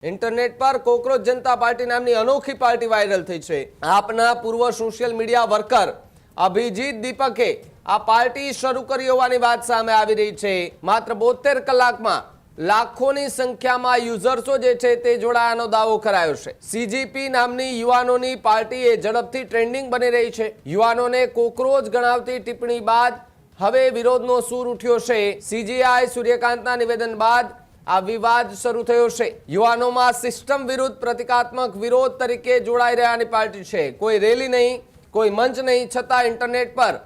Internet पर cockroach जनता party नामनी अनोखी party viral थई छे। आपना पूर्व social media worker Abhijit Dipke आ पार्टी शरू करी होवानी वात सामे आवी रही छे। मात्र 72 कलाकमां लाखोनी संख्यामां यूजर्सो जे छे ते जोડાયાનો દાવો કરાયો છે। सीजीपी नामनी युवानोनी पार्टी ए झड़पथी ट्रेंडिंग बनी रही छे। युवानोने कोकरोच गणावती टिप्पणी बाद हवे विरोधनो सूर उठ्यो छे। सीजीआई सूर्यकांतना निवेदन बाद आ विवाद शुरू थयो छे। युवानोमां सिस्टम विरुद्ध प्रतीकात्मक विरोध तरीके जोड़ाई रह्यानी पार्टी छे। कोई रेली नहीं, कोई मंच नहीं, छतां इंटरनेट पर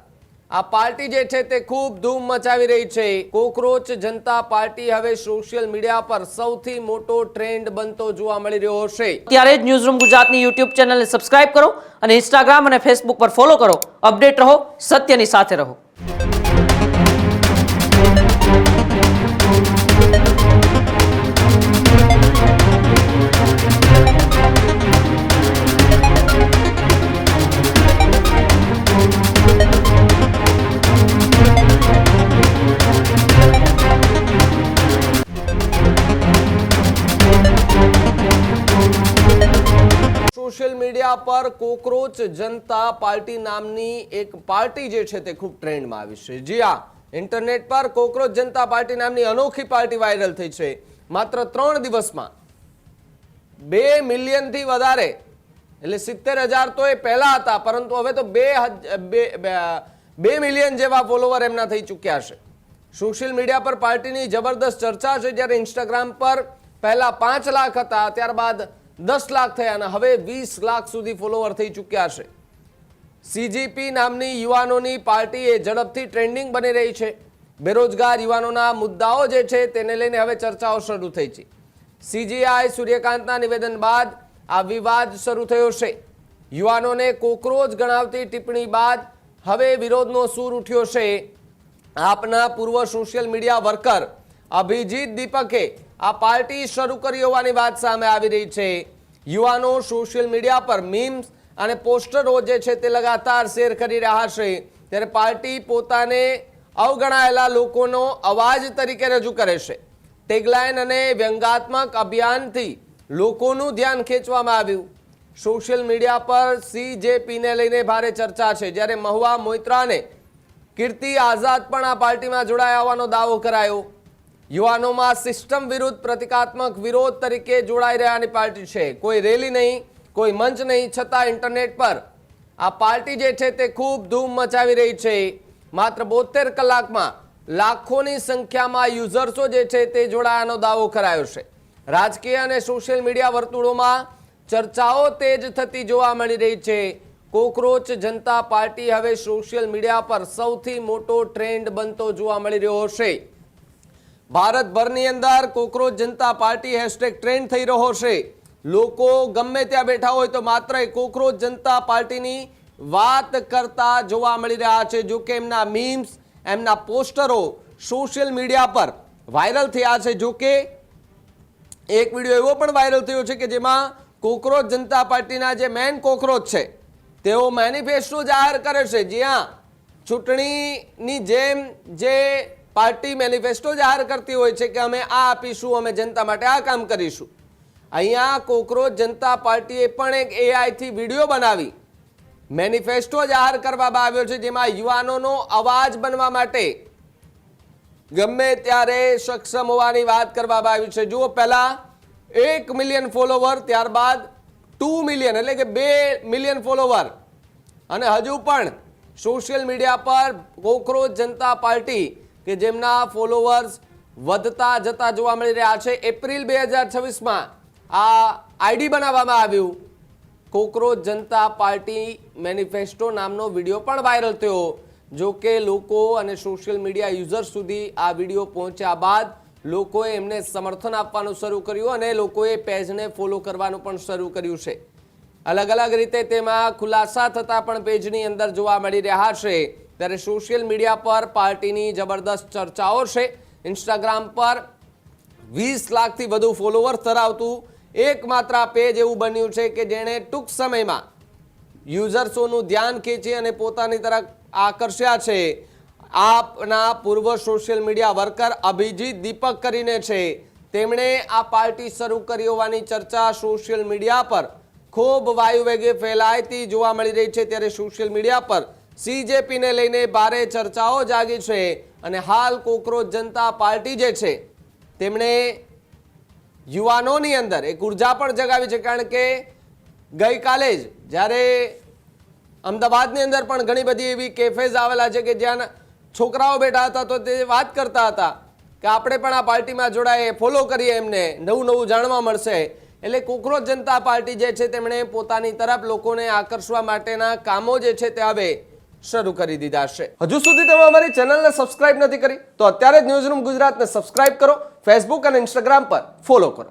आ पार्टी जे छे ते खूब धूम मचावी रही छे। कोकरोच जनता पार्टी हवे सोशल मीडिया पर सौथी मोटो ट्रेंड बनतो जोवा मळी रह्यो छे। त्यारे ज न्यूज़रूम गुजरातनी यूट्यूब चैनल ने सब्सक्राइब करो और इंस्टाग्राम और फेसबुक पर फॉलो करो। अपडेट रहो, सत्यनी साथे रहो। सोशल मीडिया पर कोकरोच जनता पार्टी नामनी एक पार्टी जे छे ते खूब ट्रेंड में आवी छे। जी हाँ, इंटरनेट पर कोकरोच जनता पार्टी नामनी अनोखी पार्टी वायरल थई छे। मात्र 3 दिवसमां 2 मिलियन थी वधारे એટલે 70,000 तो ए पहला हता, परंतु हवे तो 2 मिलियन जेवा फॉलोवर एमना थई चुक्या छे। सोशल मीडिया पर पार्टीनी जबरदस्त चर्चा छे। ज्यारे इंस्टाग्राम पर पहला 5 लाख हता, त्यारबाद 10 लाख थया અને હવે 20 લાખ સુધી ફોલોવર થઈ ચૂક્યા છે। सीजीपी नामनी युवानोनी पार्टी ए झड़पथी ट्रेंडिंग बनी रही है। बेरोजगार युवानोना मुद्दाओ जे छे तेने लईने हवे चर्चाओ शरू थई छे। सीजीआई सूर्यकांतना निवेदन बाद आ विवाद शरू थयो छे। युवानोने कोकरोच गणावती टिप्पणी बाद हवे विरोधनो सूर उठ्यो छे। आपना पूर्व social media worker Abhijit Dipke आ पार्टी शरू करी होवानी वात सामे आवी रही छे। युवानो सोशल मीडिया पर मीम्स અને પોસ્ટરો જે છે તે લગાતાર શેર કરી રહ્યા છે। ત્યારે પાર્ટી પોતાને અવગણાયેલા લોકોનો અવાજ તરીકે રજૂ કરે છે। ટેગલાઇન અને વ્યંગાત્મક અભિયાનથી લોકોનું ધ્યાન ખેંચવામાં આવ્યું। સોશિયલ મીડિયા પર સીજેપીને લઈને ભારે ચર્ચા છે। જ્યારે મહુવા મોઇત્રાને કીર્તિ આઝાદ પણ આ પાર્ટીમાં જોડાયા હોવાનો દાવો કરાયો। યુવાનોમાં સિસ્ટમ વિરુદ્ધ પ્રતિકાત્મક વિરોધ તરીકે જોડાઈ રહ્યાની પાર્ટી છે। કોઈ રેલી નહીં, कोई मंच नहीं, छता इंटरनेट पर आ पार्टी जे छे ते खूब धूम मचावी रही छे। मात्र 72 कलाकमां लाखोनी संख्यामां यूजर्सो जे छे ते जोડાયાનો दावो करायो छे। राजकीय अने सोशल मीडिया वर्तुळोमां चर्चाओ तेज थती जोवा मळी रही छे। कोकरोच जनता पार्टी हवे सोशल मीडिया पर सौथी मोटो ट्रेंड बनतो जोवा मळी रह्यो छे। भारतभरनी अंदर कोकरोच जनता पार्टी हेशटेग ट्रेंड थई रह्यो छे। लोको गमे त्या बैठा होय तो मात्र कोकरोच जनता पार्टीनी वात करता जोवा मळी रह्या छे। जो के एमना मीम्स, एमना पोस्टरो सोशल मीडिया पर वायरल थया छे। जो के एक विडियो एवो पण वायरल थयो छे के जेमां कोकरोच जनता पार्टीना जे मेन कोकरोच छे तेओ मेनिफेस्टो जाहेर करे छे। ज्यां चूंटणीनी जेम जे पार्टी मेनिफेस्टो जाहेर करती होय छे के अमे आ आपीशुं, अमे जनता माटे आ काम करीशुं। अहींया कोकरोच जनता पार्टीए पण एक एआई थी विडियो बनावी मेनिफेस्टो जाहिर करवामां आव्यो छे। जेमां युवानोनो अवाज बनवा माटे गमे त्यारे सक्षम होवानी वात करवामां आवी छे। जो पहला 1 मिलियन फॉलोवर, त्यारबाद 2 मिलियन એટલે કે 2 मिलियन फॉलोवर અને હજુ પણ સોશિયલ મીડિયા પર કોકરોચ જનતા પાર્ટી કે જેમના ફોલોવર્સ વધતા જતા જોવા મળી રહ્યા છે। એપ્રિલ 2026 માં आ आईडी बनाववामां आव्युं। कोकरोच जनता पार्टी मेनिफेस्टो नामनो विडियो पण वायरल थयो। जो के लोको अने सोशल मीडिया यूजर्स सुधी आ विडियो पहोंच्या बाद लोकोए एमने समर्थन आपवानुं शरू कर्युं अने लोकोए पेजने फॉलो करवानुं पण शरू कर्युं छे। अलग अलग रीते तेमां खुलासा थता पण पेजनी अंदर जोवा मळी रह्या छे। त्यारे सोशल मीडिया पर पार्टीनी जबरदस्त चर्चाओ छे। इंस्टाग्राम पर 20 लाखथी वधु फॉलोवर्स धरावतुं एकमात्र पेज एवं बन्युं छे के जेणे टूंक समयमां यूजर्सोनुं ध्यान खेंची अने पोतानी तरफ आकर्ष्या छे। आपना पूर्व सोशल मीडिया वर्कर अभिजीत दीपक करीने छे તેમણે આ પાર્ટી શરૂ કરી હોવાની ચર્ચા સોશિયલ મીડિયા પર ખૂબ વાયુવેગે ફેલાતી જોવા મળી રહી છે। ત્યારે સોશિયલ મીડિયા પર CJPને લઈને ભારે ચર્ચાઓ જાગી છે અને હાલ કોકરોચ જનતા પાર્ટી જે છે તેમણે યુવાનોની અંદર એક ઉર્જા પણ જગાવી છે, કારણ કે ગઈકાલે જ જ્યારે અમદાવાદની અંદર પણ ઘણી બધી એવી કેફેઝ આવેલા છે કે જ્યાં છોકરાઓ બેઠા હતા તો તે વાત કરતા હતા કે આપણે પણ આ પાર્ટીમાં જોડાઈએ, ફોલો કરીએ, એમને નવું નવું જાણવા મળશે। એટલે કોકરોચ જનતા પાર્ટી જે છે તેમણે પોતાની તરફ લોકોને આકર્ષવા માટેના કામો જે છે તે હવે શરૂ કરી દીધા છે। હજુ સુધી તમે અમારી ચેનલને સબસ્ક્રાઇબ નથી કરી તો અત્યારે જ ન્યૂઝરૂમ ગુજરાતને સબસ્ક્રાઇબ કરો, ફેસબુક અને ઇન્સ્ટાગ્રામ પર ફોલો કરો।